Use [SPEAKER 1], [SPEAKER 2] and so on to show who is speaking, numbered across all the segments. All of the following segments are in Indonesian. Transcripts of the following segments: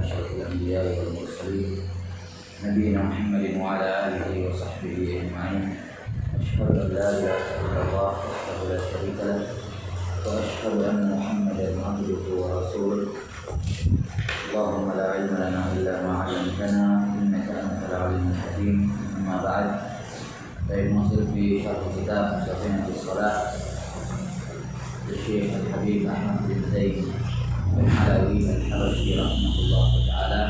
[SPEAKER 1] أشرف الأنبياء والمرسلين نبينا محمد وعلى آله وصحبه أجمعين. أشهد أن لا إله إلا الله وحده لا شريك له وأشهد أن محمدا عبده ورسوله. اللهم لا علم لنا إلا ما علمتنا إنك أنت العليم الحكيم. أما بعد، masih di syarah kitab Safinatul Shalah Syekh Al-Habib Ahmad bin Zaid Al-Halawi Al-Habashi rahimahullah ta'ala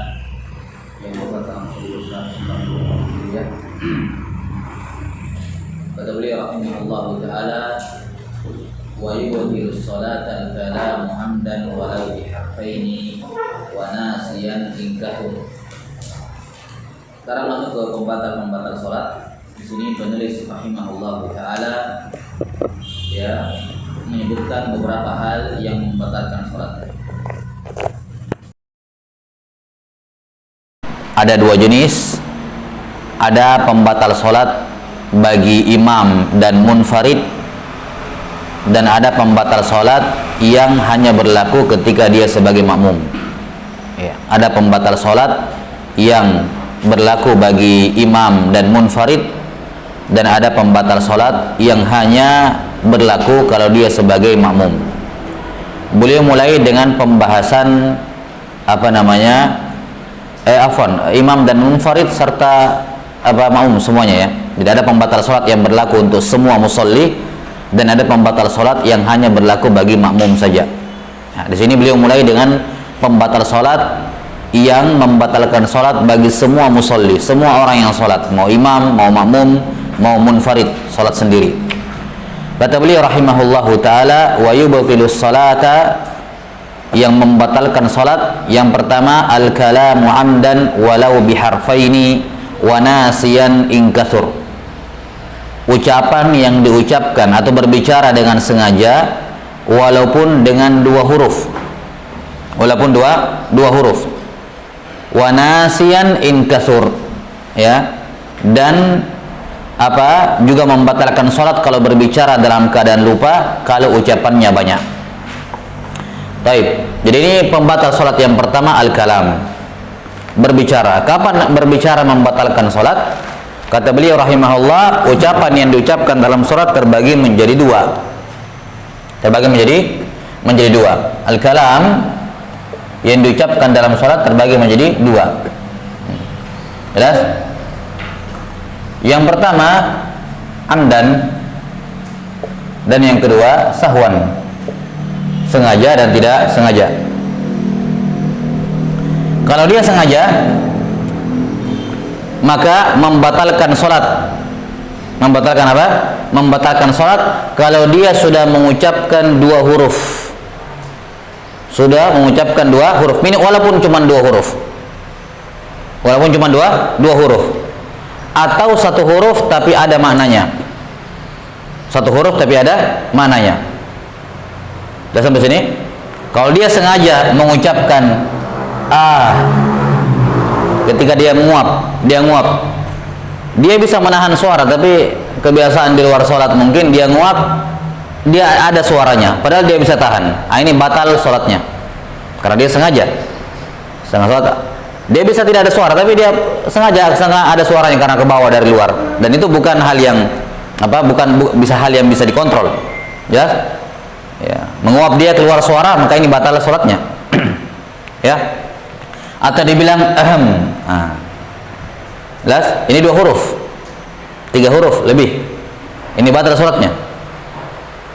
[SPEAKER 1] yang merupakan Rasulullah SAW. Kata beliau rahimahullah ta'ala, wa yubtilu salata al-kalamu hamdan walau biharfaini wa nasiyan ingkahum. Sekarang masuk ke pembatal-pembatal salat. Di sini penulis rahimahullah taala ya menyebutkan beberapa hal yang membatalkan salat. Ada dua jenis. Ada pembatal salat bagi imam dan munfarid, dan ada pembatal salat yang hanya berlaku ketika dia sebagai makmum. Ya, ada pembatal salat yang berlaku bagi imam dan munfarid, dan ada pembatal salat yang hanya berlaku kalau dia sebagai makmum. Beliau mulai dengan pembahasan imam dan munfarid serta makmum semuanya ya. Jadi ada pembatal salat yang berlaku untuk semua musolli, dan ada pembatal salat yang hanya berlaku bagi makmum saja. Nah, di sini beliau mulai dengan pembatal salat yang membatalkan salat bagi semua musolli, semua orang yang salat, mau imam, mau makmum, mau munfarid, salat sendiri. Kata beliau rahimahullahu ta'ala, wa yubtilu salata, yang membatalkan salat yang pertama al-kalamu amdan walau biharfaini wa nasiyan ingkathur. Ucapan yang diucapkan atau berbicara dengan sengaja walaupun dengan dua huruf. Walaupun dua huruf. Wa nasiyan ingkathur, ya. Dan juga membatalkan salat kalau berbicara dalam keadaan lupa kalau ucapannya banyak. Baik. Jadi ini pembatal salat yang pertama al-kalam. Berbicara. Kapan berbicara membatalkan salat? Kata beliau rahimahullah, ucapan yang diucapkan dalam salat terbagi menjadi dua. Terbagi menjadi dua. Al-kalam yang diucapkan dalam salat terbagi menjadi dua. Jelas? Yang pertama amdan, dan yang kedua sahwan, sengaja dan tidak sengaja. Kalau dia sengaja, maka membatalkan salat. Membatalkan apa? Membatalkan salat kalau dia sudah mengucapkan dua huruf. Sudah mengucapkan dua huruf, walaupun cuma dua huruf. Walaupun cuma dua huruf. Atau satu huruf tapi ada maknanya. Satu huruf tapi ada maknanya. Sudah sampai sini? Kalau dia sengaja mengucapkan ketika dia nguap, dia bisa menahan suara, tapi kebiasaan di luar sholat mungkin dia nguap, dia ada suaranya, padahal dia bisa tahan. Ini batal sholatnya karena dia sengaja sholat. Dia bisa tidak ada suara, tapi dia sengaja ada suaranya karena ke bawah dari luar, dan itu bukan hal yang hal yang bisa dikontrol. Ya, menguap dia keluar suara, maka ini batal sholatnya. Ya, atau dibilang jelas, ini dua huruf, tiga huruf lebih, ini batal sholatnya.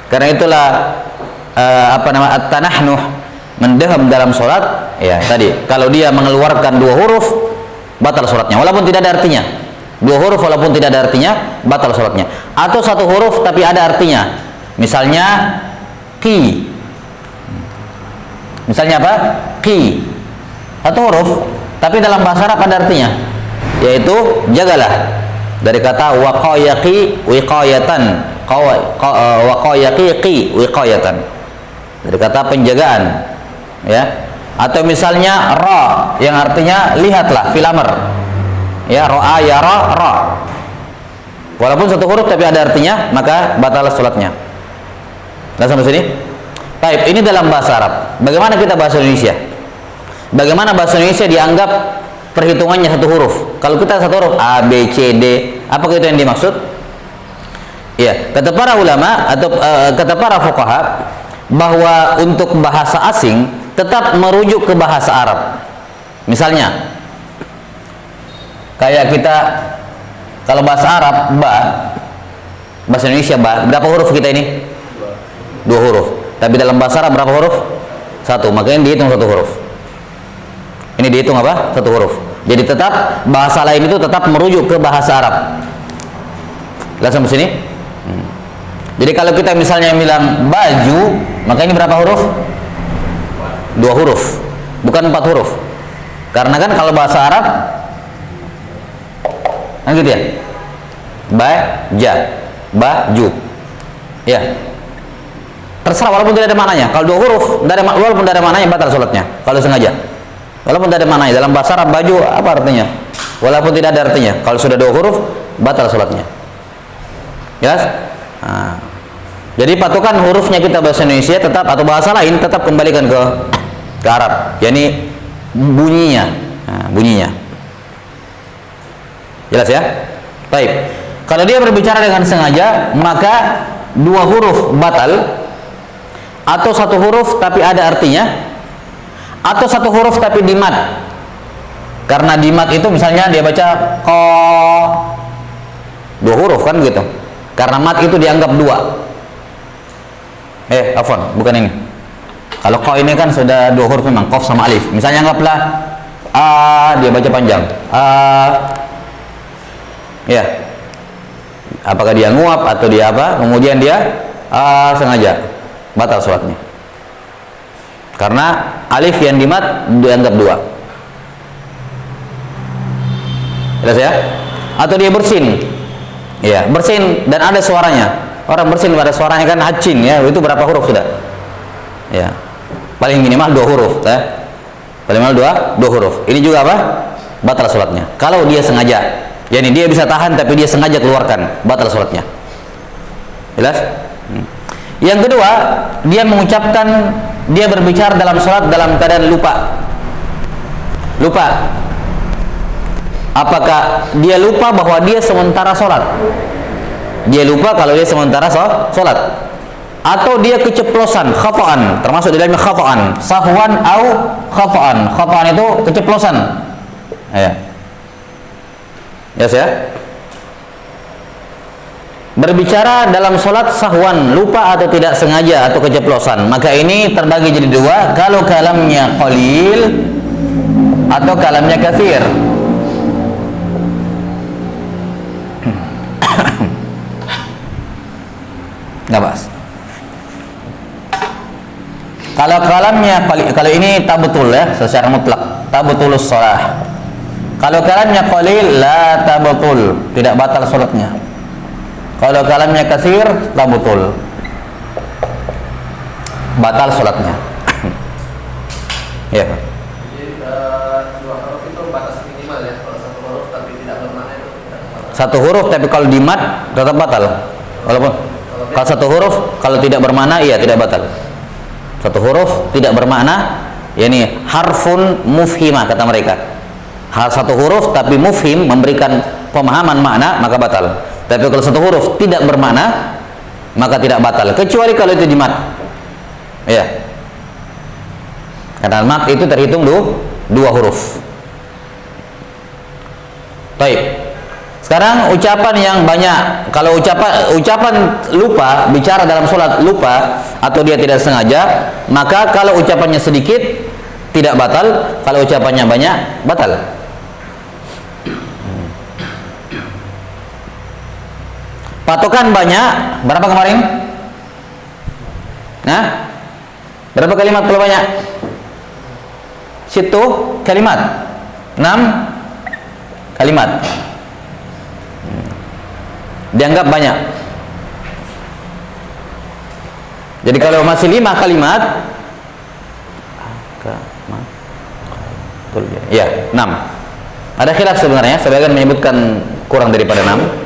[SPEAKER 1] Karena itulah at-tanahnuh, mendeham dalam sholat, ya tadi kalau dia mengeluarkan dua huruf batal sholatnya walaupun tidak ada artinya. Dua huruf walaupun tidak ada artinya batal sholatnya. Atau satu huruf tapi ada artinya, misalnya qi, misalnya apa? Qi, satu huruf tapi dalam bahasa Arab ada artinya, yaitu jagalah, dari kata waqayaqi wiqayatan, waqayaqi wiqayatan, dari kata penjagaan, ya. Atau misalnya ra, yang artinya lihatlah, fil amr, ya, ra'a yara ra, walaupun satu huruf tapi ada artinya, maka batal sholatnya. Nah, sampai sini. Baik, ini dalam bahasa Arab. Bagaimana kita bahasa Indonesia? Bagaimana bahasa Indonesia dianggap perhitungannya satu huruf? Kalau kita satu huruf A, B, C, D, apakah itu yang dimaksud? Ya, kata para ulama atau kata para fuqaha bahwa untuk bahasa asing tetap merujuk ke bahasa Arab. Misalnya, kayak kita kalau bahasa Arab ba, bahasa Indonesia ba, berapa huruf kita ini? Dua huruf. Tapi dalam bahasa Arab berapa huruf? Satu. Makanya dihitung satu huruf. Ini dihitung apa? Satu huruf. Jadi tetap bahasa lain itu tetap merujuk ke bahasa Arab. Lihat sampai sini. Jadi kalau kita misalnya bilang baju, maka ini berapa huruf? Dua huruf, bukan 4 huruf. Karena kan kalau bahasa Arab, kan gitu ya. Baja, baju. Ya. Terserah walaupun tidak ada maknanya. Kalau 2 huruf, walaupun tidak ada maknanya batal sholatnya. Kalau sengaja. Walaupun tidak ada maknanya. Dalam bahasa Arab baju apa artinya? Walaupun tidak ada artinya. Kalau sudah 2 huruf, batal sholatnya. Jelas? Nah. Jadi patokan hurufnya kita bahasa Indonesia tetap, atau bahasa lain tetap kembalikan ke Arab. Yani bunyinya. Nah, bunyinya. Jelas ya? Baik. Kalau dia berbicara dengan sengaja, maka 2 huruf batal, atau 1 huruf tapi ada artinya, atau 1 huruf tapi di mad. Karena di mad itu misalnya dia baca ko, 2 huruf kan gitu. Karena mad itu dianggap 2. Afwan, bukan ini. Kalau ko ini kan sudah 2 huruf memang, qaf sama alif. Misalnya anggaplah a, dia baca panjang. A, ya. Apakah dia nguap atau dia apa? Kemudian dia sengaja, batal sholatnya. Karena alif yang di mad dianggap 2. Jelas ya? Atau dia bersin. Ya, bersin dan ada suaranya. Orang bersin pada suaranya kan hacin ya, itu berapa huruf sudah? Ya. Paling minimal 2 huruf, ya. Paling minimal 2 huruf. Ini juga apa? Batal sholatnya. Kalau dia sengaja. Yani dia bisa tahan tapi dia sengaja keluarkan, batal sholatnya. Jelas? Yang kedua, dia mengucapkan, dia berbicara dalam sholat dalam keadaan lupa. Lupa. Apakah dia lupa bahwa dia sementara sholat? Dia lupa kalau dia sementara sholat, atau dia keceplosan, khafa'an, termasuk di dalamnya khafa'an, sahwan au khafa'an. Khafa'an itu keceplosan. Ya. Yes ya. Berbicara dalam sholat sahwan, lupa atau tidak sengaja atau keceplosan, maka ini terbagi jadi 2. Kalau kalamnya qalil atau kalamnya katsir. Nggak bahas. Kalau kalamnya, kalau ini tak betul ya, secara mutlak tak betulus sholat. Kalau kalamnya qalil la tak betul, tidak batal sholatnya. Kalau kalamnya katsir tak betul, batal sholatnya. Ya.
[SPEAKER 2] Jadi 2 huruf itu batas minimal ya. Kalau 1 huruf tapi tidak bermakna itu tidak batal.
[SPEAKER 1] 1 huruf tapi kalau di mad tetap batal. Walaupun kalau 1 huruf kalau tidak bermakna iya tidak batal. 1 huruf tidak bermakna, yakni harfun mufhimah kata mereka. 1 huruf tapi mufhim, memberikan pemahaman makna, maka batal. Tapi kalau 1 huruf tidak bermakna, maka tidak batal, kecuali kalau itu di mad. Ya. Karena mad itu terhitung 2 huruf. Baik. Sekarang ucapan yang banyak. Kalau ucapan lupa, bicara dalam sholat lupa atau dia tidak sengaja, maka kalau ucapannya sedikit tidak batal, kalau ucapannya banyak batal. Patokan banyak berapa kemarin? Nah, berapa kalimat kalau banyak? Situ kalimat 6 kalimat dianggap banyak. Jadi kalau masih 5 kalimat ya 6. Ada khilaf sebenarnya, sebagian menyebutkan kurang daripada 6.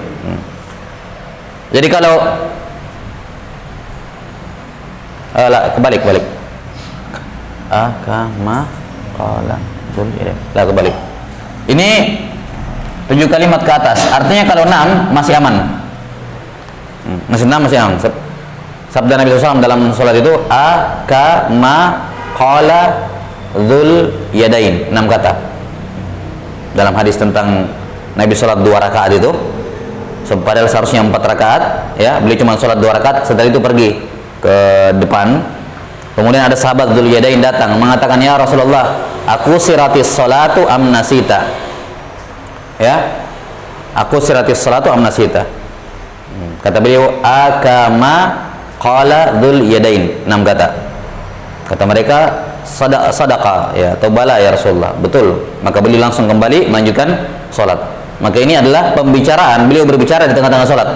[SPEAKER 1] Jadi kalau kebalik akama qala dzul yadain. Lah kebalik. Ini 7 kalimat ke atas. Artinya kalau 6 masih aman. Masih 6 masih aman. Sabda Nabi SAW dalam sholat itu ma qala dzul yadain, 6 kata. Dalam hadis tentang Nabi sholat 2 rakaat itu, padahal seharusnya 4 rakaat, ya, beliau cuma sholat 2 rakaat, setelah itu pergi ke depan. Kemudian ada sahabat dzul yadain datang mengatakan, ya Rasulullah, aku siratis sholatu am nasita. Ya, aku siratis sholatu am nasita. Kata beliau, akama qala dzul yadain, 6 kata. Kata mereka, sadaqah, ya, atau bala ya Rasulullah, betul. Maka beliau langsung kembali melanjutkan sholat. Maka ini adalah pembicaraan, beliau berbicara di tengah-tengah sholat.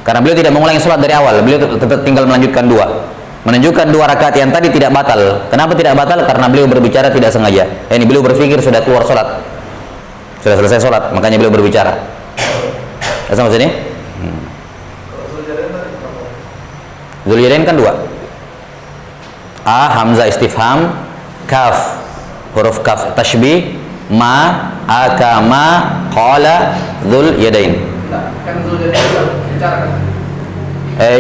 [SPEAKER 1] Karena beliau tidak mengulangi sholat dari awal, beliau tetap tinggal melanjutkan 2. Menunjukkan 2 rakaat yang tadi tidak batal. Kenapa tidak batal? Karena beliau berbicara tidak sengaja. Ini beliau berpikir sudah keluar sholat, sudah selesai sholat, makanya beliau berbicara. Sampai sini? Dzul yadain kan 2. A hamzah istifham, kaf huruf kaf tashbih, ma akama qala dzul yadain.
[SPEAKER 2] Kan dzul yadain bicara kan?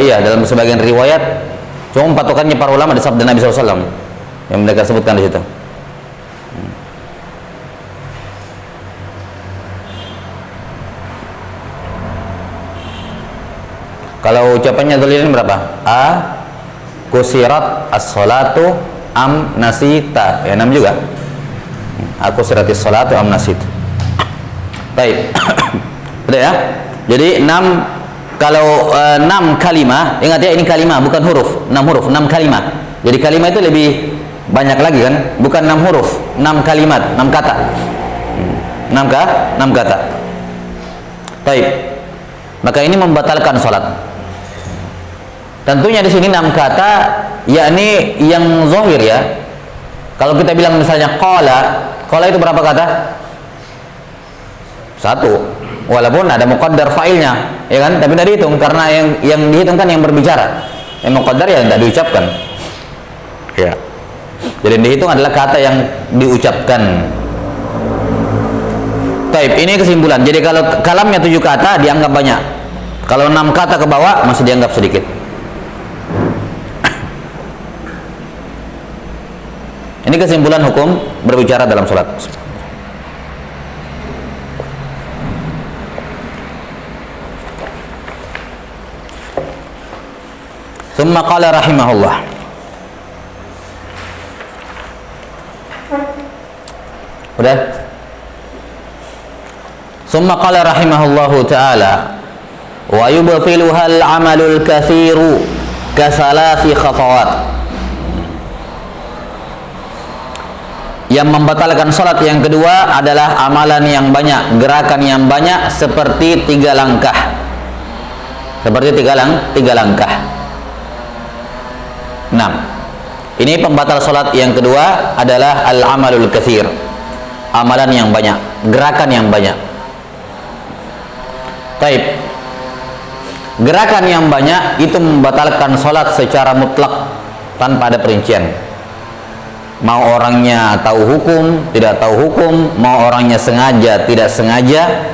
[SPEAKER 1] Iya, dalam sebagian riwayat, cuma patokannya para ulama di sabda Nabi SAW yang mereka sebutkan di situ. Kalau ucapannya dzul yadain berapa? A kusirat as-salatu am nasita, ya 6 juga. Aku siratis salatu am nasit. Baik. Udah ya. Jadi 6, kalau 6 kalimah, ingat ya, ini kalimah bukan huruf. 6 huruf, 6 kalimah. Jadi kalimah itu lebih banyak lagi kan, bukan 6 huruf, 6 kalimat, 6 kata. 6 kata. Baik. Maka ini membatalkan salat. Tentunya di sini 6 kata, yakni yang zahir ya. Kalau kita bilang misalnya qala itu berapa kata? 1. Walaupun ada muqaddar fa'ilnya, ya kan? Tapi tidak dihitung karena yang dihitung kan yang berbicara. Yang muqaddar ya tidak diucapkan. Ya. Jadi yang dihitung adalah kata yang diucapkan. Taib, ini kesimpulan. Jadi kalau kalamnya 7 kata dianggap banyak. Kalau 6 kata ke bawah masih dianggap sedikit. Ini kesimpulan hukum berbicara dalam sholat. Tsumma qala rahimahullah. Udah? Tsumma qala rahimahullahu ta'ala wa yubtiluha al-amalul kathiru ka thalathi khatawat. Yang membatalkan sholat yang kedua adalah amalan yang banyak, gerakan yang banyak seperti 3 langkah. Seperti 3 langkah. 6. Ini pembatal sholat yang kedua adalah al-amalul katsir. Amalan yang banyak, gerakan yang banyak. Baik. Gerakan yang banyak itu membatalkan sholat secara mutlak tanpa ada perincian. Mau orangnya tahu hukum, tidak tahu hukum, mau orangnya sengaja, tidak sengaja,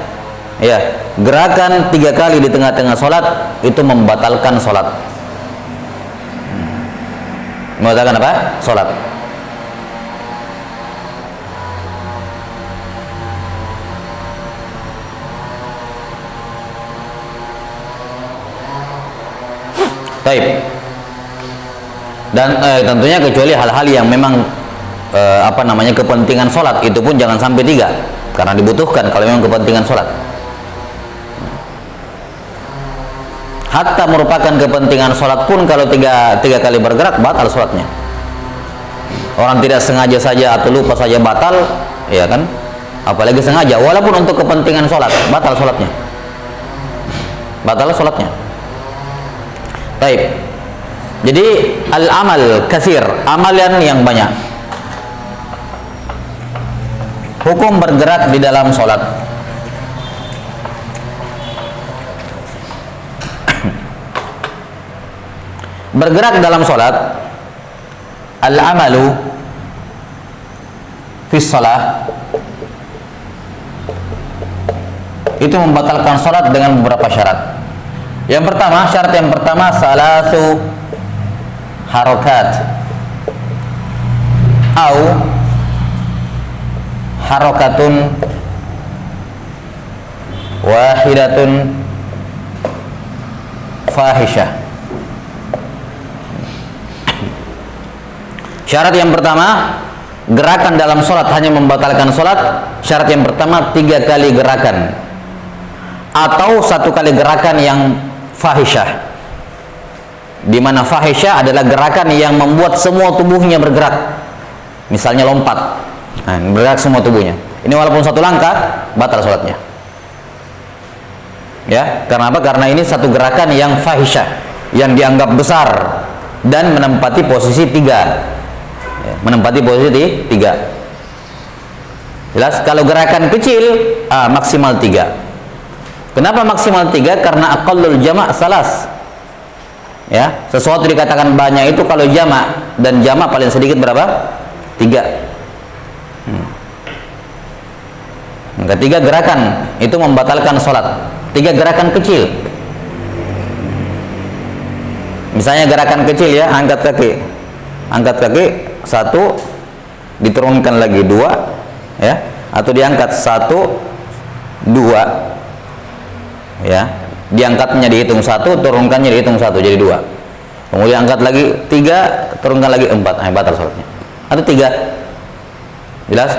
[SPEAKER 1] ya, gerakan 3 kali di tengah-tengah sholat itu membatalkan sholat. Membatalkan apa? Sholat. Baik. Dan tentunya kecuali hal-hal yang memang kepentingan sholat, itu pun jangan sampai 3 karena dibutuhkan kalau memang kepentingan sholat. Hatta merupakan kepentingan sholat pun kalau 3 kali bergerak batal sholatnya. Orang tidak sengaja saja atau lupa saja batal, ya kan? Apalagi sengaja, walaupun untuk kepentingan sholat batal sholatnya. Batal sholatnya. Baik. Jadi al-amal katsir, amalan yang banyak. Hukum bergerak di dalam sholat. Bergerak dalam sholat, al-amalu fi shalah, itu membatalkan salat dengan beberapa syarat. Yang pertama, syarat yang pertama salasu harakat au harakatun wahidatun fahisyah. Syarat yang pertama, gerakan dalam sholat hanya membatalkan sholat. Syarat yang pertama 3 kali gerakan atau 1 kali gerakan yang fahisyah, di mana fahisyah adalah gerakan yang membuat semua tubuhnya bergerak, misalnya lompat, nah, bergerak semua tubuhnya. Ini walaupun 1 langkah batal sholatnya, ya. Karena apa? Karena ini satu gerakan yang fahisyah, yang dianggap besar dan menempati posisi 3. Menempati posisi 3. Jelas? Kalau gerakan kecil maksimal 3. Kenapa maksimal 3? Karena aqallul jama' salas. Ya, sesuatu dikatakan banyak itu kalau jama', dan jama' paling sedikit berapa? 3. Maka 3 gerakan itu membatalkan sholat. 3 gerakan kecil. Misalnya gerakan kecil ya, angkat kaki 1, diturunkan lagi 2, ya, atau diangkat 1, 2, ya, diangkatnya dihitung 1, turunkannya dihitung 1, jadi 2. Kemudian angkat lagi 3, turunkan lagi 4, batal sholatnya. Atau 3. Jelas?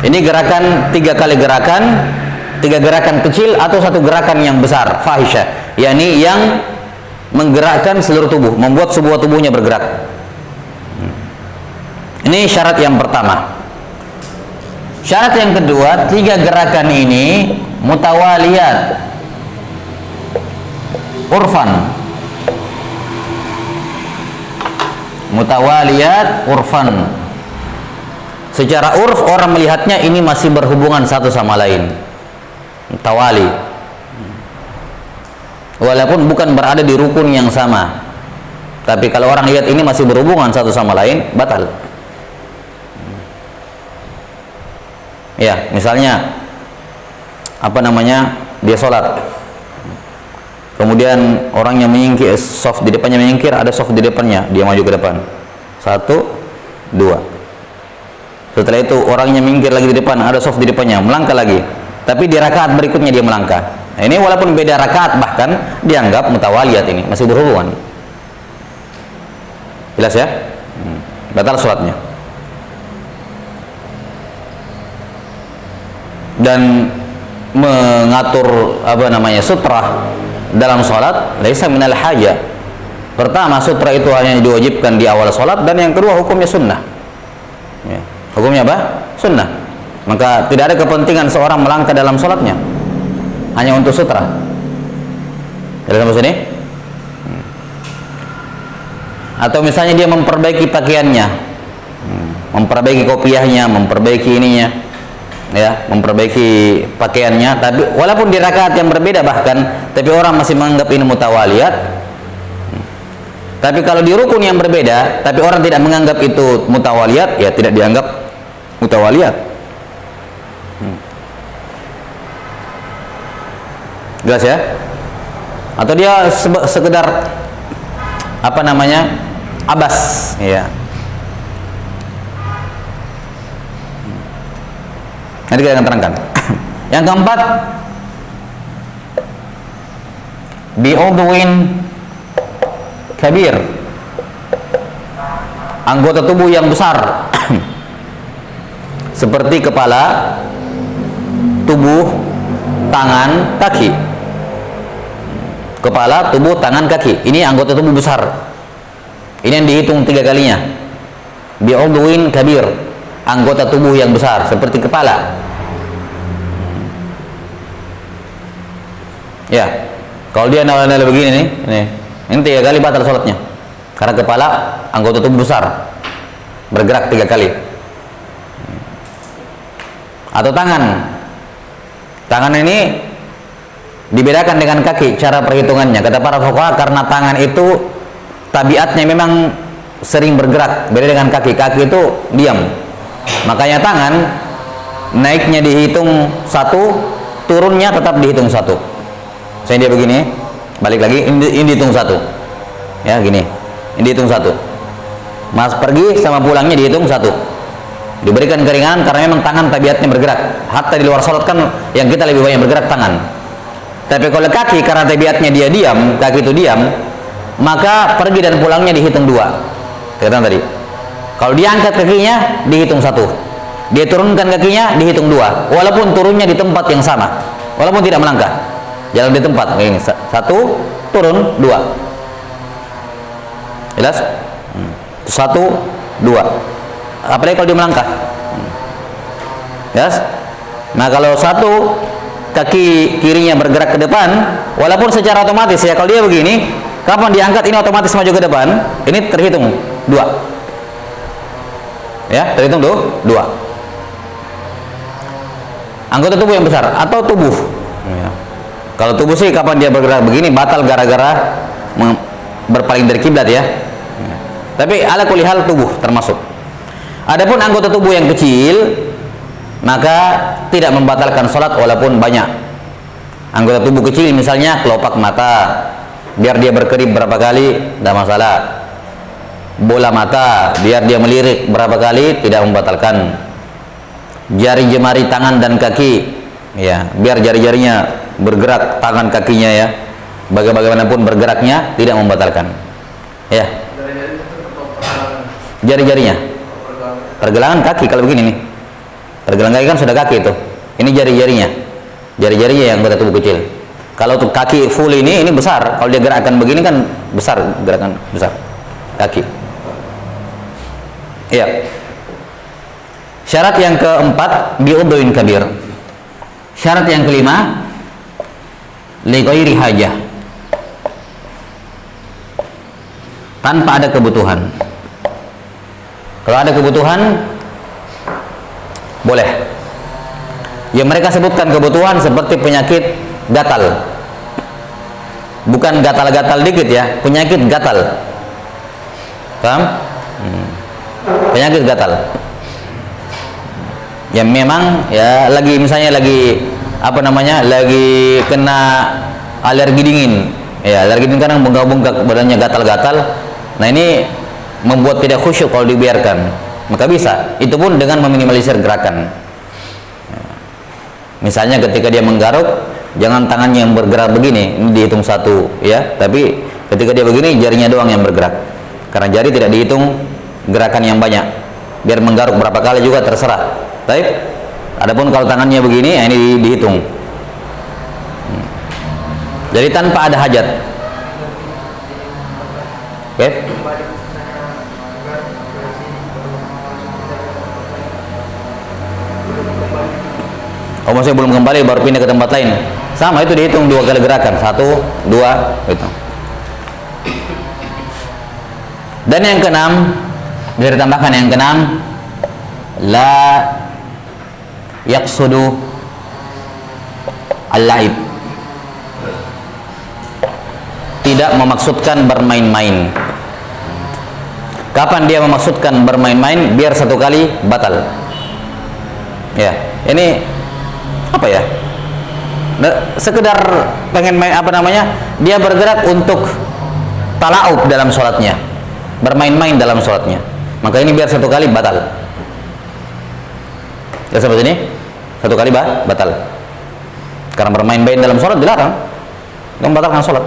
[SPEAKER 1] Ini gerakan 3 kali gerakan, 3 gerakan kecil atau 1 gerakan yang besar, fahisyah, yakni yang menggerakkan seluruh tubuh, membuat sebuah tubuhnya bergerak. Ini syarat yang pertama. Syarat yang kedua, 3 gerakan ini mutawaliyat urfan. Mutawaliyat urfan. Secara urf orang melihatnya ini masih berhubungan satu sama lain. Tawali. Walaupun bukan berada di rukun yang sama, tapi kalau orang lihat ini masih berhubungan satu sama lain, batal. Ya, misalnya dia sholat, kemudian orang yang menyingkir, soft di depannya menyingkir, ada soft di depannya, dia maju ke depan, 1, 2. Setelah itu orangnya minggir lagi di depan, ada soft di depannya, melangkah lagi, tapi di rakaat berikutnya dia melangkah. Nah, ini walaupun beda rakaat, bahkan dianggap mutawaliyat, ini masih berhubungan. Jelas ya? Batal sholatnya. Dan mengatur sutrah dalam sholat laisa minal haja. Pertama, sutrah itu hanya diwajibkan di awal sholat, dan yang kedua hukumnya sunnah, ya. Hukumnya apa? Sunnah. Maka tidak ada kepentingan seorang melangkah dalam sholatnya hanya untuk sutrah. Jadi sampai sini? Atau misalnya dia memperbaiki pakaiannya, memperbaiki kopiahnya, memperbaiki ininya, ya, memperbaiki pakaiannya, tapi walaupun di rakaat yang berbeda bahkan, tapi orang masih menganggap ini mutawaliyat. Tapi kalau di rukun yang berbeda, tapi orang tidak menganggap itu mutawaliyat, ya tidak dianggap mutawaliyat. Jelas ya? Atau dia sekedar abas, ya. Nanti kita akan terangkan. Yang keempat, bi'udwin kabir, anggota tubuh yang besar seperti kepala, tubuh, tangan, kaki. Kepala, tubuh, tangan, kaki, ini anggota tubuh besar. Ini yang dihitung 3 kalinya. Bi'udwin kabir, anggota tubuh yang besar seperti kepala. Ya, kalau dia nala-nala begini nih, ini 3 kali batal sholatnya, karena kepala anggota tubuh besar, bergerak 3 kali. Atau tangan ini dibedakan dengan kaki cara perhitungannya, kata para fuqaha, karena tangan itu tabiatnya memang sering bergerak, beda dengan kaki. Kaki itu diam. Makanya tangan naiknya dihitung 1, turunnya tetap dihitung 1. Saya dia begini, balik lagi, ini dihitung 1. Ya gini, ini dihitung 1. Mas pergi sama pulangnya dihitung 1. Diberikan keringanan karena memang tangan tabiatnya bergerak. Hatta di luar sholat kan yang kita lebih banyak bergerak tangan. Tapi kalau kaki karena tabiatnya dia diam, kaki itu diam, maka pergi dan pulangnya dihitung 2. Kata tadi. Kalau dia angkat kakinya dihitung 1. Dia turunkan kakinya dihitung 2. Walaupun turunnya di tempat yang sama, walaupun tidak melangkah, jalan di tempat. Ini 1 turun 2. Jelas? 1 2. Apalagi kalau dia melangkah. Jelas? Nah kalau 1 kaki kirinya bergerak ke depan, walaupun secara otomatis ya, kalau dia begini, kapan diangkat ini otomatis maju ke depan, ini terhitung 2. Ya, terhitung tuh 2. Anggota tubuh yang besar atau tubuh. Ya. Kalau tubuh sih kapan dia bergerak begini batal gara-gara berpaling dari kiblat ya. Ya. Tapi ala kulli hal tubuh termasuk. Adapun anggota tubuh yang kecil, maka tidak membatalkan sholat walaupun banyak. Anggota tubuh kecil misalnya kelopak mata, biar dia berkedip berapa kali tidak masalah. Bola mata, biar dia melirik berapa kali tidak membatalkan. Jari jemari tangan dan kaki, ya, biar jari-jarinya bergerak, tangan kakinya ya, bagaimanapun bergeraknya tidak membatalkan. Ya. Jari-jarinya, pergelangan kaki kalau begini nih. Pergelangan kaki kan sudah kaki itu. Ini jari-jarinya. Jari-jarinya yang anggota tubuh kecil. Kalau untuk kaki full ini besar. Kalau dia gerakan begini kan besar, gerakan besar. Kaki. Iya. Syarat yang keempat bi'udhuin kabir. Syarat yang kelima li ghairi hajah. Tanpa ada kebutuhan. Kalau ada kebutuhan boleh. Yang mereka sebutkan kebutuhan seperti penyakit gatal. Bukan gatal-gatal dikit ya, penyakit gatal. Paham? Penyakit gatal. Yang memang ya lagi misalnya lagi lagi kena alergi dingin. Ya, alergi dingin kadang bengkak-bengkak badannya gatal-gatal. Nah, ini membuat tidak khusyuk kalau dibiarkan. Maka bisa, itu pun dengan meminimalisir gerakan. Misalnya ketika dia menggaruk, jangan tangannya yang bergerak begini, ini dihitung 1 ya, tapi ketika dia begini jarinya doang yang bergerak, karena jari tidak dihitung gerakan yang banyak. Biar menggaruk berapa kali juga terserah. Baik. Adapun kalau tangannya begini, ini dihitung. Jadi tanpa ada hajat. Oke. Oh, maksudnya belum kembali baru pindah ke tempat lain. Sama, itu dihitung 2 kali gerakan. 1, 2, gitu. Dan yang keenam, bisa ditambahkan yang keenam, la yaqsudu al-laib. Tidak memaksudkan bermain-main. Kapan dia memaksudkan bermain-main? Biar 1 kali batal. Ya, ini apa ya? Sekedar pengen main dia bergerak untuk talaub dalam sholatnya, bermain-main dalam sholatnya, maka ini biar 1 kali batal. Ya, seperti ini 1 kali batal karena bermain-main dalam sholat dilarang, membatalkan sholat.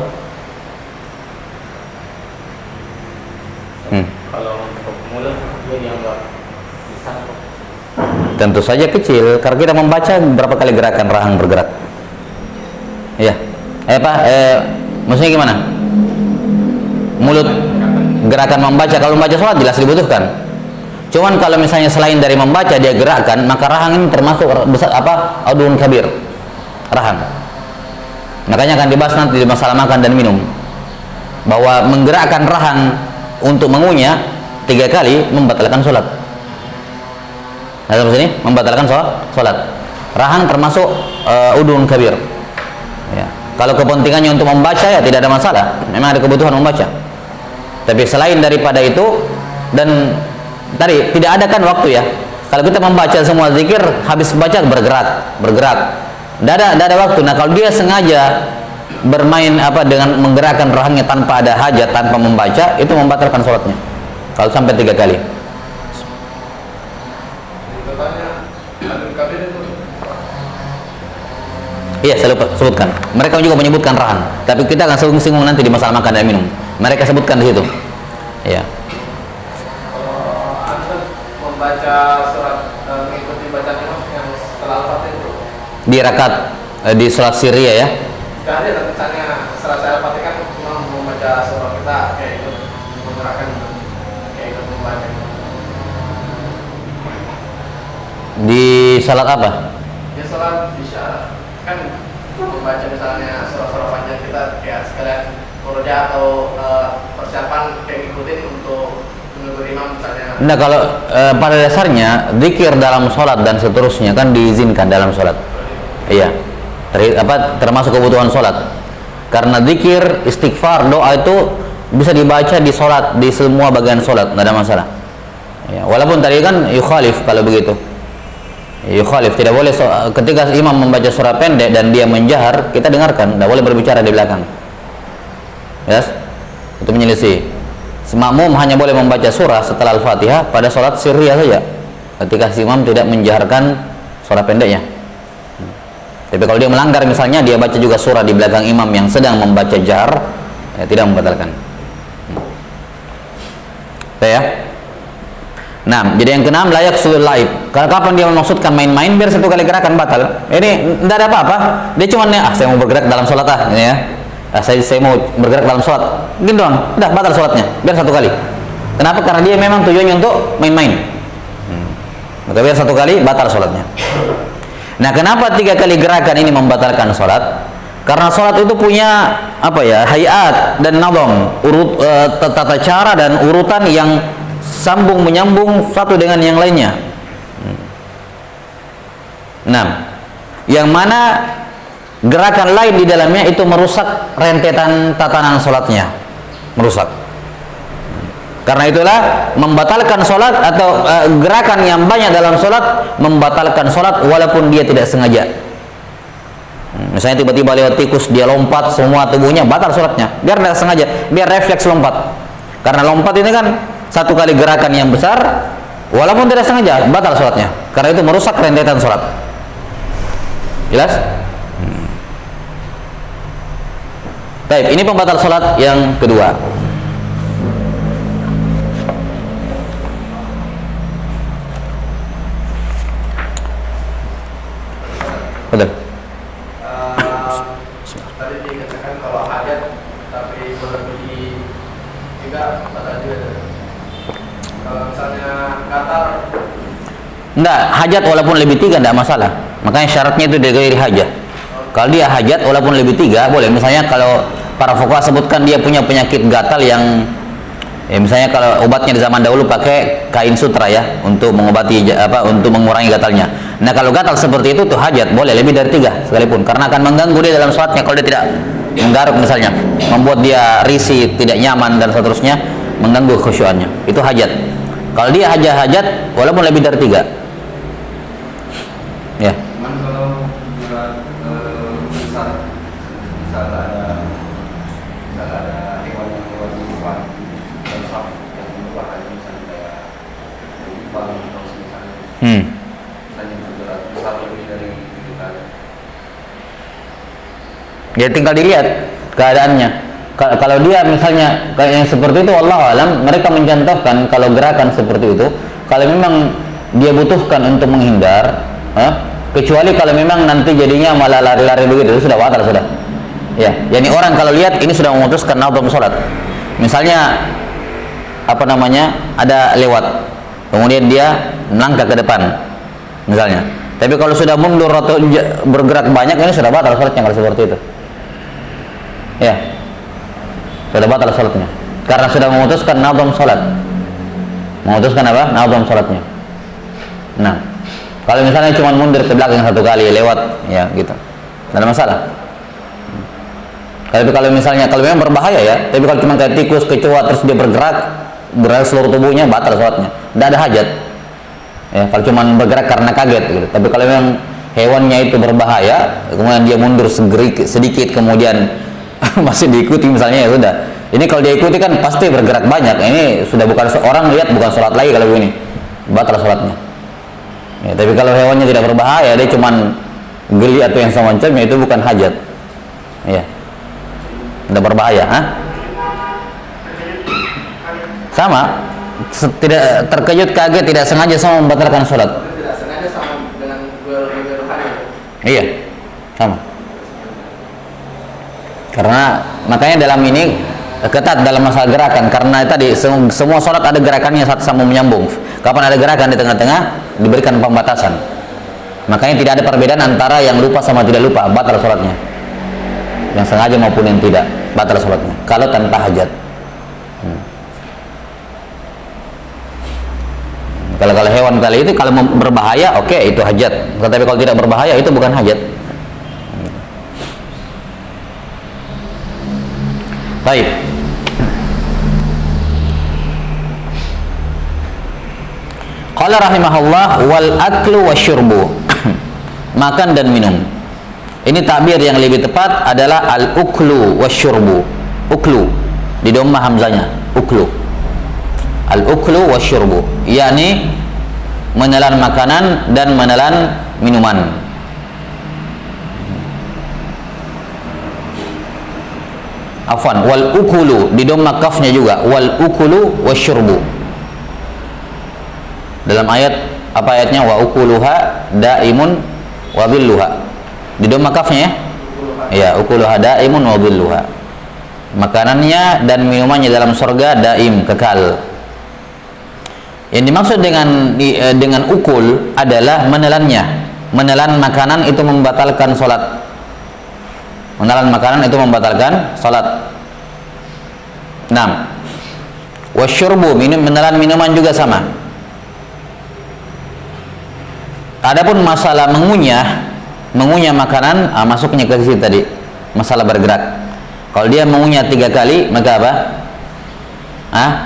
[SPEAKER 3] Kalau untuk mulut dia dianggap bisa.
[SPEAKER 1] Tentu saja kecil, karena kita membaca berapa kali gerakan rahang bergerak. Ya, maksudnya gimana? Mulut gerakan membaca, kalau membaca sholat jelas dibutuhkan. Cuman kalau misalnya selain dari membaca dia gerakan, maka rahang ini termasuk besar udhun kabir, rahang. Makanya akan dibahas nanti di masalah makan dan minum, bahwa menggerakkan rahang untuk mengunyah 3 kali membatalkan sholat. Nah, sampai sini membatalkan sholat. Rahang termasuk udhun kabir. Ya. Kalau kepentingannya untuk membaca ya tidak ada masalah. Memang ada kebutuhan membaca. Tapi selain daripada itu Dan tadi tidak ada kan waktu ya. Kalau kita membaca semua zikir, habis baca bergerak. Tidak ada waktu. Nah, kalau dia sengaja bermain dengan menggerakkan rahangnya tanpa ada hajat, tanpa membaca, itu membatalkan sholatnya. Kalau sampai 3 kali. Iya, saya lupa sebutkan. Mereka juga menyebutkan rahan, tapi kita akan singgung nanti di masalah makan dan minum. Mereka sebutkan di situ. Iya.
[SPEAKER 2] Kalau Anda membaca surat mengikuti bacaan imam yang setelah Al-Fatihah itu
[SPEAKER 1] Di rakaat di sholat sirriyah ya.
[SPEAKER 2] tidak ada, misalnya setelah Al-Fatihah kan imam membaca surah, kita kayak ikut menggerakkan, kayak ikut membaca.
[SPEAKER 1] Di salat apa?
[SPEAKER 2] Ya sholat isya kan membaca misalnya surah-surah panjang, kita kayak sekalian murojaah atau persiapan kayak ngikutin untuk menunggu imam misalnya.
[SPEAKER 1] Nah, kalau pada dasarnya zikir dalam sholat dan seterusnya kan diizinkan dalam sholat. Iya. Termasuk kebutuhan sholat. Karena zikir, istighfar, doa itu bisa dibaca di sholat, di semua bagian sholat, nggak ada masalah. Ya, walaupun tadi kan yukhalif kalau begitu. Yukhalif, tidak boleh ketika imam membaca surah pendek dan dia menjahar, kita dengarkan, tidak boleh berbicara di belakang. Yes? Itu menyelisih. Makmum hanya boleh membaca surah setelah Al-Fatihah pada sholat sirriyah saja, ketika si imam tidak menjaharkan surah pendeknya. Tapi kalau dia melanggar, misalnya dia baca juga surah di belakang imam yang sedang membaca jahar, ya, tidak membatalkan. Ya. Nah, jadi yang keenam, layak sulul laib. Kalau kapan dia memaksudkan main-main, biar 1 kali gerakan batal. Ini tidak ada apa-apa. Dia cuma saya mau bergerak dalam sholat ya. Saya mau bergerak dalam sholat. Gini doang, udah batal sholatnya. Biar 1 kali. Kenapa? Karena dia memang tujuannya untuk main-main. Maka biar 1 kali batal sholatnya. Nah, kenapa 3 kali gerakan ini membatalkan sholat? Karena sholat itu punya hayat dan nadham, tata cara dan urutan yang sambung menyambung satu dengan yang lainnya. Nah, yang mana gerakan lain di dalamnya itu merusak rentetan tatanan sholatnya, merusak. Karena itulah membatalkan sholat atau gerakan yang banyak dalam sholat membatalkan sholat walaupun dia tidak sengaja. Misalnya tiba-tiba lewat tikus, dia lompat, semua tubuhnya batal sholatnya. Biar tidak sengaja, biar refleks lompat. Karena lompat ini kan 1 kali gerakan yang besar, walaupun tidak sengaja batal sholatnya. Karena itu merusak rentetan sholat. Jelas? Baik, ini pembatal sholat yang kedua. Betul.
[SPEAKER 2] Tadi dikatakan kalau hajat tapi melebihi 3 batal juga. Kalau misalnya gatal,
[SPEAKER 1] Enggak, hajat walaupun lebih 3 tidak masalah. Makanya syaratnya itu dari hajat. Kalau dia hajat walaupun lebih 3 boleh. Misalnya kalau para fuqaha sebutkan dia punya penyakit gatal yang misalnya kalau obatnya di zaman dahulu pakai kain sutra ya untuk mengobati untuk mengurangi gatalnya. Nah, kalau gatal seperti itu tuh hajat boleh lebih dari 3 sekalipun, karena akan mengganggu dia dalam sholatnya kalau dia tidak menggaruk misalnya, membuat dia risih, tidak nyaman dan seterusnya, mengganggu khusyuannya. Itu hajat. Kalau dia hajat walaupun lebih dari 3. Ya.
[SPEAKER 4] Cuman kalau misal ada hewan yang lewat di depan dan sapi yang berbahaya, misalnya kayak bang atau misalnya misalnya berat besar lebih dari kita.
[SPEAKER 1] Ya tinggal dilihat keadaannya. Kalau dia misalnya kayak yang seperti itu, wallahu alam, mereka mencontohkan kalau gerakan seperti itu, kalau memang dia butuhkan untuk menghindar, kecuali kalau memang nanti jadinya malah lari-lari begitu, itu sudah batal sudah. Ya, jadi orang kalau lihat ini sudah memutuskan nazam sholat. Misalnya ada lewat, kemudian dia melangkah ke depan, misalnya. Tapi kalau sudah mundur atau bergerak banyak, ini sudah batal sholatnya kalau seperti itu. Ya, sudah batal sholatnya, karena sudah memutuskan nazam sholat. Memutuskan apa? Nazam sholatnya. Nah, kalau misalnya cuma mundur ke belakang 1 kali lewat, ya gitu, tidak ada masalah. Kalau misalnya kalau memang berbahaya ya, tapi kalau cuma kayak tikus, kecoa terus dia bergerak bergerak seluruh tubuhnya, batal sholatnya. Tidak ada hajat. Ya, kalau cuma bergerak karena kaget gitu. Tapi kalau memang hewannya itu berbahaya, kemudian dia mundur sedikit, kemudian masih diikuti misalnya, ya sudah. Ini kalau dia ikuti kan pasti bergerak banyak. Ini sudah bukan orang lihat, bukan sholat lagi kalau ini, batal sholatnya. Ya, tapi kalau hewannya tidak berbahaya, dia cuma geli atau yang semacamnya, itu bukan hajat. Ya, tidak berbahaya. Sama, tidak terkejut, kaget, tidak sengaja sama membatalkan sholat.
[SPEAKER 2] Tidak sengaja sama dengan geluhannya.
[SPEAKER 1] Iya, sama. Karena makanya dalam ini ketat dalam masalah gerakan, karena tadi semua sholat ada gerakannya satu sama menyambung. Kapan ada gerakan di tengah-tengah diberikan pembatasan. Makanya tidak ada perbedaan antara yang lupa sama tidak lupa, batal sholatnya. Yang sengaja maupun yang tidak, batal sholatnya. Kalau tanpa hajat. Kalau hewan kali itu kalau berbahaya, oke, itu hajat. Tetapi kalau tidak berbahaya, itu bukan hajat. Baik. Qala rahimahullah wal aklu wasyurbu. Makan dan minum. Ini takbir yang lebih tepat adalah al uklu wasyurbu. Uklu di dhamma hamzanya, uklu. Al uklu wasyurbu, yakni menelan makanan dan menelan minuman. Afwan, wal ukulu di dhamma kafnya juga, wal ukulu wasyurbu. Dalam ayat apa ayatnya? Wa ukuluha daimun wa dhilluha. Di dhamma kafnya ya? Ya, ukuluha daimun wa dhilluha. Makanannya dan minumannya dalam surga daim, kekal. Yang dimaksud dengan ukul adalah menelannya. Menelan makanan itu membatalkan sholat. Menelan makanan itu membatalkan sholat. 6. Wasyurbu, menelan minuman juga sama. Adapun masalah mengunyah makanan, masuknya ke sisi tadi, masalah bergerak. Kalau dia mengunyah 3 kali, maka apa?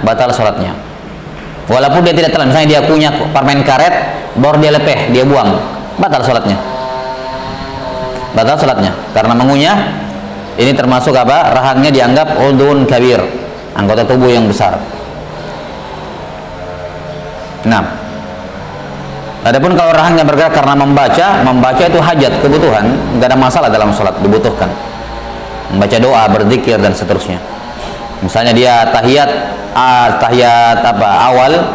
[SPEAKER 1] Batal sholatnya. Walaupun dia tidak telan, misalnya dia punya permen karet, baru dia lepeh, dia buang, batal sholatnya. Batal sholatnya, karena mengunyah ini termasuk apa? Rahangnya dianggap udhun kabir, anggota tubuh yang besar. 6. Adapun kalau rahangnya bergerak karena membaca itu hajat, kebutuhan, nggak ada masalah dalam sholat, dibutuhkan. Membaca doa, berzikir dan seterusnya. Misalnya dia tahiyat awal,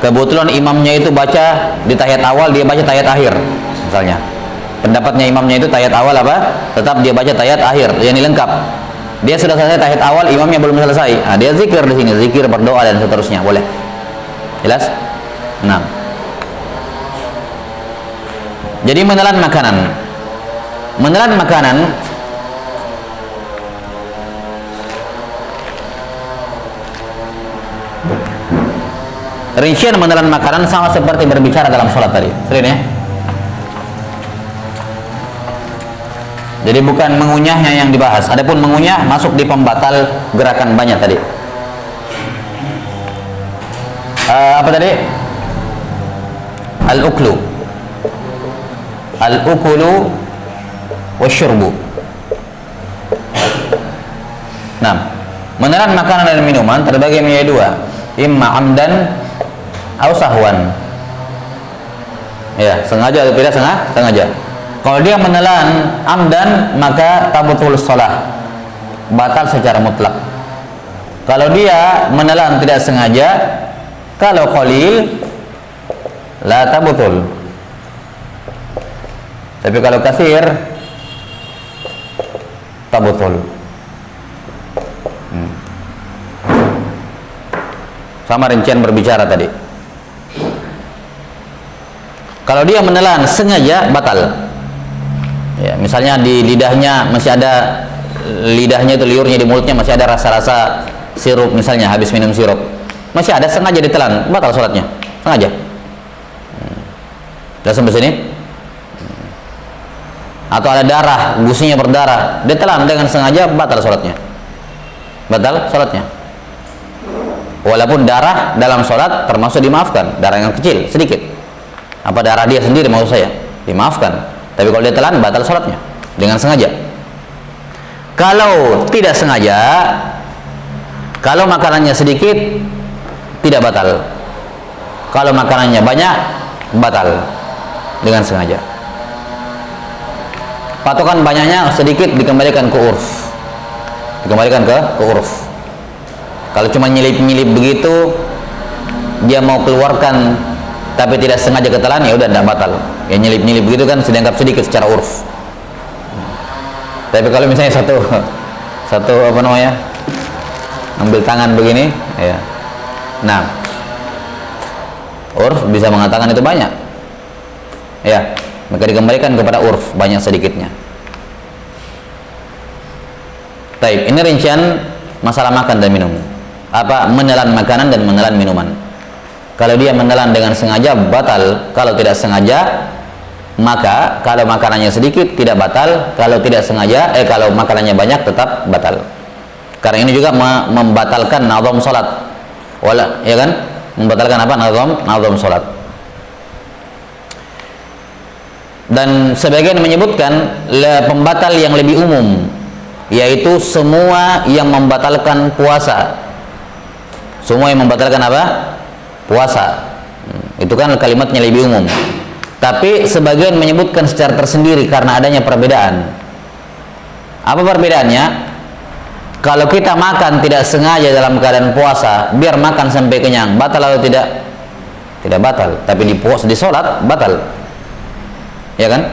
[SPEAKER 1] kebetulan imamnya itu baca di tahiyat awal, dia baca tahiyat akhir, misalnya. Pendapatnya imamnya itu tahiyat awal tetap dia baca tahiyat akhir, yang lengkap. Dia sudah selesai tahiyat awal, imamnya belum selesai. Dia zikir di sini, zikir, berdoa dan seterusnya, boleh. Jelas? 6. Jadi menelan makanan. Menelan makanan rincian menelan makanan sama seperti berbicara dalam sholat tadi. Sering ya? Jadi bukan mengunyahnya yang dibahas. Adapun mengunyah masuk di pembatal gerakan banyak tadi. Apa tadi? Al-uklu. Al-ukulu wasyurbu. 6. Menelan makanan dan minuman terbagi menjadi 2. Imma amdan atau sahwan. Ya, sengaja atau tidak sengaja. Kalau dia menelan amdan, maka tabutul shalah, batal secara mutlak. Kalau dia menelan tidak sengaja, kalau qalil la tabutul. Tapi kalau katsir tabutul. Sama rincian berbicara tadi. Kalau dia menelan sengaja, batal. Ya, misalnya di lidahnya masih ada, lidahnya itu liurnya di mulutnya masih ada rasa-rasa sirup, misalnya habis minum sirup, masih ada, sengaja ditelan, batal sholatnya, sengaja. Sudah sampai sini? Atau ada darah, gusinya berdarah, ditelan dengan sengaja, batal sholatnya. Batal sholatnya. Walaupun darah dalam sholat termasuk dimaafkan, darah yang kecil sedikit. Apa darah dia sendiri maksud saya, dimaafkan. Tapi kalau dia telan, batal sholatnya dengan sengaja. Kalau tidak sengaja, kalau makanannya sedikit tidak batal. Kalau makanannya banyak, batal dengan sengaja. Patokan banyaknya sedikit dikembalikan ke urf. Dikembalikan ke urf. Kalau cuma nyelip-nyelip begitu, dia mau keluarkan tapi tidak sengaja ketelan, ya udah tidak batal. Ya nyelip-nyelip begitu kan dianggap sedikit secara urf. Tapi kalau misalnya satu apa namanya, ambil tangan begini, ya. Nah, urf bisa mengatakan itu banyak. Ya, maka dikembalikan kepada urf banyak sedikitnya. Baik, ini rincian masalah makan dan minum. Apa menelan makanan dan menelan minuman. Kalau dia menelan dengan sengaja batal, kalau tidak sengaja maka kalau makanannya sedikit tidak batal, kalau tidak sengaja kalau makanannya banyak tetap batal. Karena ini juga membatalkan nazam salat. Ya kan? Membatalkan apa? Nazam salat. Dan sebagian menyebutkan pembatal yang lebih umum, yaitu semua yang membatalkan puasa. Semua yang membatalkan apa? Puasa. Itu kan kalimatnya lebih umum. Tapi sebagian menyebutkan secara tersendiri karena adanya perbedaan. Apa perbedaannya? Kalau kita makan tidak sengaja dalam keadaan puasa, biar makan sampai kenyang, batal atau tidak? Tidak batal. Tapi di sholat batal. Ya kan?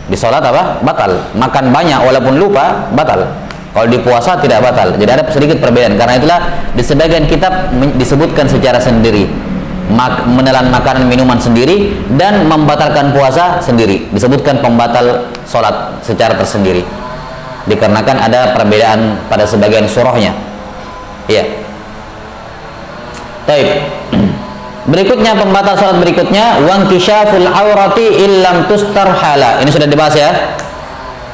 [SPEAKER 1] Di sholat apa? Batal. Makan banyak walaupun lupa, batal. Kalau di puasa tidak batal. Jadi ada sedikit perbedaan. Karena itulah di sebagian kitab disebutkan secara sendiri, menelan makanan minuman sendiri dan membatalkan puasa sendiri. Disebutkan pembatal sholat secara tersendiri. Dikarenakan ada perbedaan pada sebagian surahnya. Iya. Baik. Berikutnya pembatal sholat berikutnya, wankishaful aurati illam tustar hala. Ini sudah dibahas ya.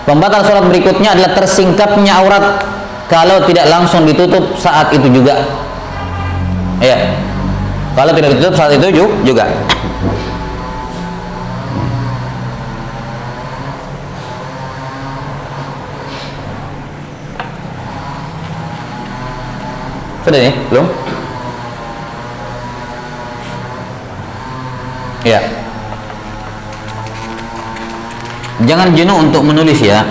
[SPEAKER 1] Pembatal sholat berikutnya adalah tersingkapnya aurat kalau tidak langsung ditutup saat itu juga. Ya, kalau tidak ditutup saat itu juga. Sudah nih? Belum? Ya. Jangan jenuh untuk menulis ya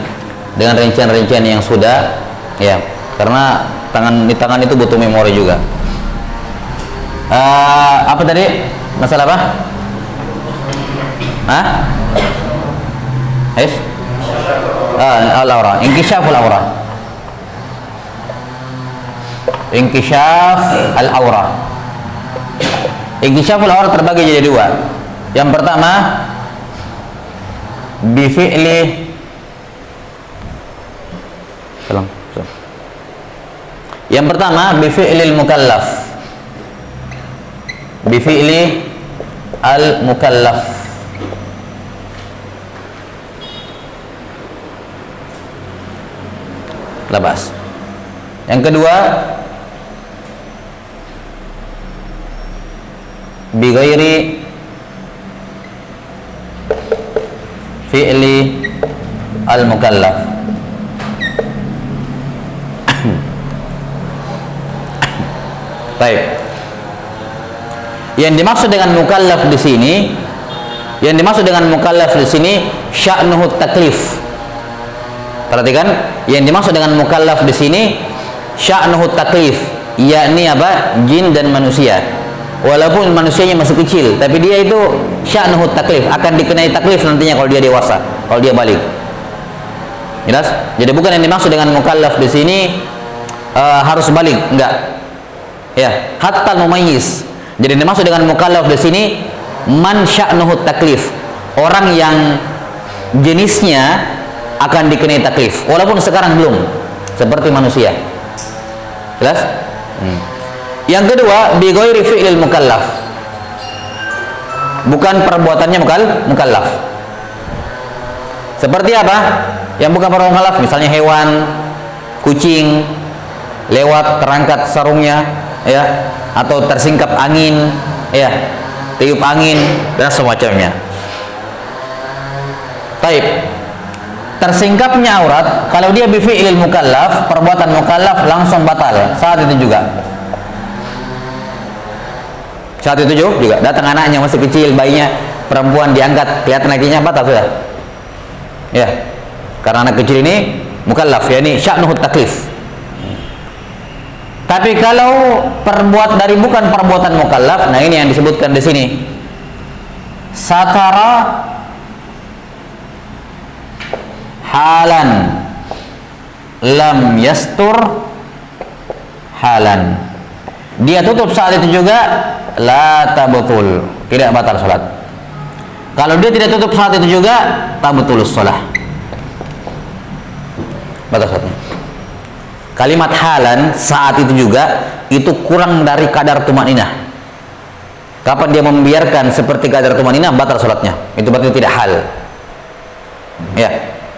[SPEAKER 1] dengan rincian-rincian yang sudah, ya, karena di tangan itu butuh memori juga. Apa tadi? Masalah apa? Hah? Al-aura, inkishaful aura. Inkishaf al-aura. Inkishaful aura terbagi jadi dua. Yang pertama bifi'li Yang pertama bifi'lil mukallaf. Bifi'li al-mukallaf. Labas. Yang kedua bi ghairi fi'li al-mukallaf. Baik. Yang dimaksud dengan mukallaf di sini, sya'nuhu taklif. Perhatikan, yang dimaksud dengan mukallaf di sini sya'nuhu taklif, yakni apa? Jin dan manusia. Walaupun manusianya masih kecil, tapi dia itu sya'nuhu taklif, akan dikenai taklif nantinya kalau dia dewasa, kalau dia balik. Jelas? Jadi bukan yang dimaksud dengan mukallaf di sini harus balik, enggak. Ya, hatta mumayyiz. Jadi yang dimaksud dengan mukallaf di sini man sya'nuhu taklif, orang yang jenisnya akan dikenai taklif walaupun sekarang belum, seperti manusia. Jelas? Yang kedua bi ghairi fi'lil mukallaf, bukan perbuatannya mukallaf. Seperti apa yang bukan perbuatan mukallaf? Misalnya hewan, kucing lewat terangkat sarungnya, ya, atau tersingkap angin, ya, tiup angin dan semacamnya. Baik. Tersingkapnya aurat kalau dia bifi'il mukallaf, perbuatan mukallaf langsung batal saat itu juga. Saat itu juga datang anaknya masih kecil, bayinya perempuan diangkat, kelihatan lakinya, batal sudah. Ya. Karena anak kecil ini mukallaf, yakni sya'nuhu taklif. Tapi kalau bukan perbuatan mukallaf, nah ini yang disebutkan di sini. Satara halan lam yastur halan. Dia tutup saat itu juga la tabtul, tidak batal salat. Kalau dia tidak tutup saat itu juga tabtulus shalah, batal salatnya. Kalimat halan saat itu juga itu kurang dari kadar tumaninah. Kapan dia membiarkan seperti kadar tumaninah, batal salatnya. Itu berarti tidak hal. Ya.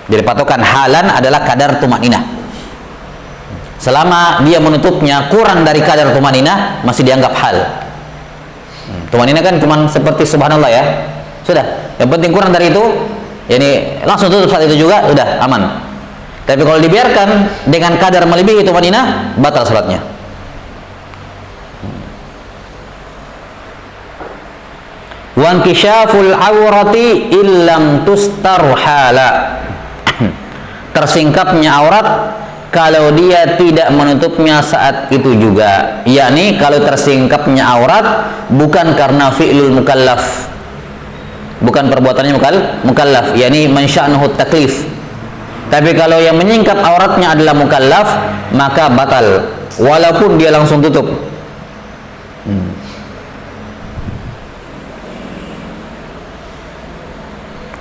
[SPEAKER 1] Jadi patokan halan adalah kadar tumaninah. Selama dia menutupnya kurang dari kadar tumaninah, masih dianggap hal. Tumaninah kan cuma seperti subhanallah ya. Sudah. Yang penting kurang dari itu, yani langsung tutup saat itu juga, sudah aman. Tapi kalau dibiarkan dengan kadar melebihi tumaninah, batal salatnya. Wa inkishaful aurati illam tustar hala. Tersingkapnya aurat kalau dia tidak menutupnya saat itu juga, yakni kalau tersingkapnya aurat bukan karena fi'lul mukallaf, bukan perbuatannya mukallaf, yakni man sya'nuhu taklif. Tapi kalau yang menyingkap auratnya adalah mukallaf, maka batal walaupun dia langsung tutup.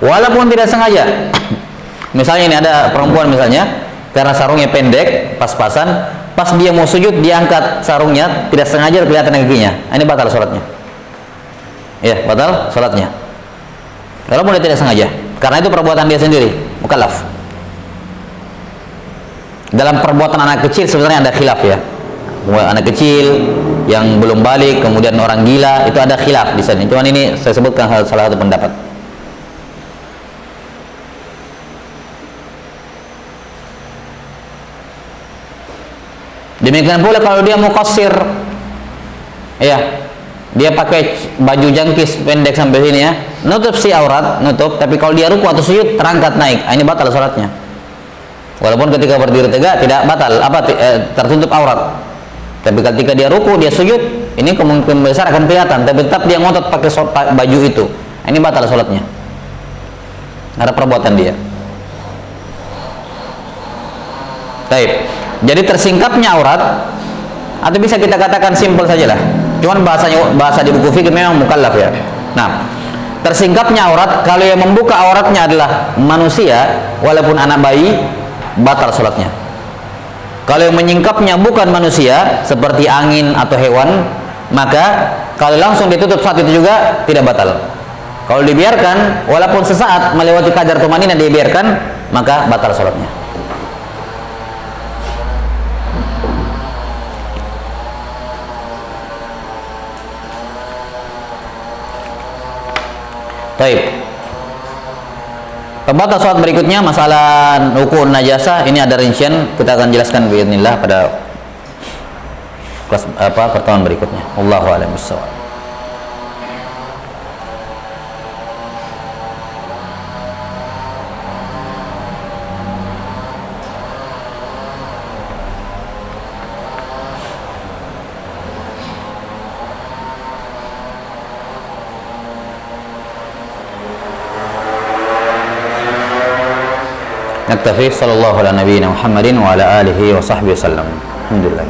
[SPEAKER 1] Walaupun tidak sengaja. Misalnya ini ada perempuan misalnya, karena sarungnya pendek, pas-pasan, pas dia mau sujud diangkat sarungnya, tidak sengaja kelihatan kakinya. Ini batal salatnya. Ya, batal salatnya. Walaupun dia tidak sengaja, karena itu perbuatan dia sendiri, mukallaf. Dalam perbuatan anak kecil sebenarnya ada khilaf ya. Anak kecil yang belum balik, kemudian orang gila, itu ada khilaf di sini. Cuman ini saya sebutkan salah satu pendapat. Demikian pula kalau dia muqassir, ya, dia pakai baju jangkis pendek sampai sini ya, nutup si aurat, nutup, tapi kalau dia ruku atau sujud terangkat naik, ini batal salatnya. Walaupun ketika berdiri tegak tidak batal, tertutup aurat. Tapi ketika dia ruku, dia sujud, ini kemungkinan besar akan kelihatan, tapi tetap dia ngotot pakai baju itu, ini batal salatnya. Ada perbuatan dia. Baik. Jadi tersingkapnya aurat, atau bisa kita katakan simpel sajalah. Cuman bahasa di buku fikih memang mukallaf ya. Nah, tersingkapnya aurat kalau yang membuka auratnya adalah manusia, walaupun anak bayi, batal salatnya. Kalau yang menyingkapnya bukan manusia, seperti angin atau hewan, maka kalau langsung ditutup saat itu juga tidak batal. Kalau dibiarkan, walaupun sesaat melewati kadar tumaninah dibiarkan, maka batal salatnya. Baik. Pembatas salat berikutnya masalah rukun najasah, ini ada rincian, kita akan jelaskan biidznillah pada kelas pertemuan berikutnya. Wallahu a'lam bishawab. Naktafi sallallahu ala nabiyyina Muhammadin wa ala alihi wa sahbihi wasallam. Alhamdulillah.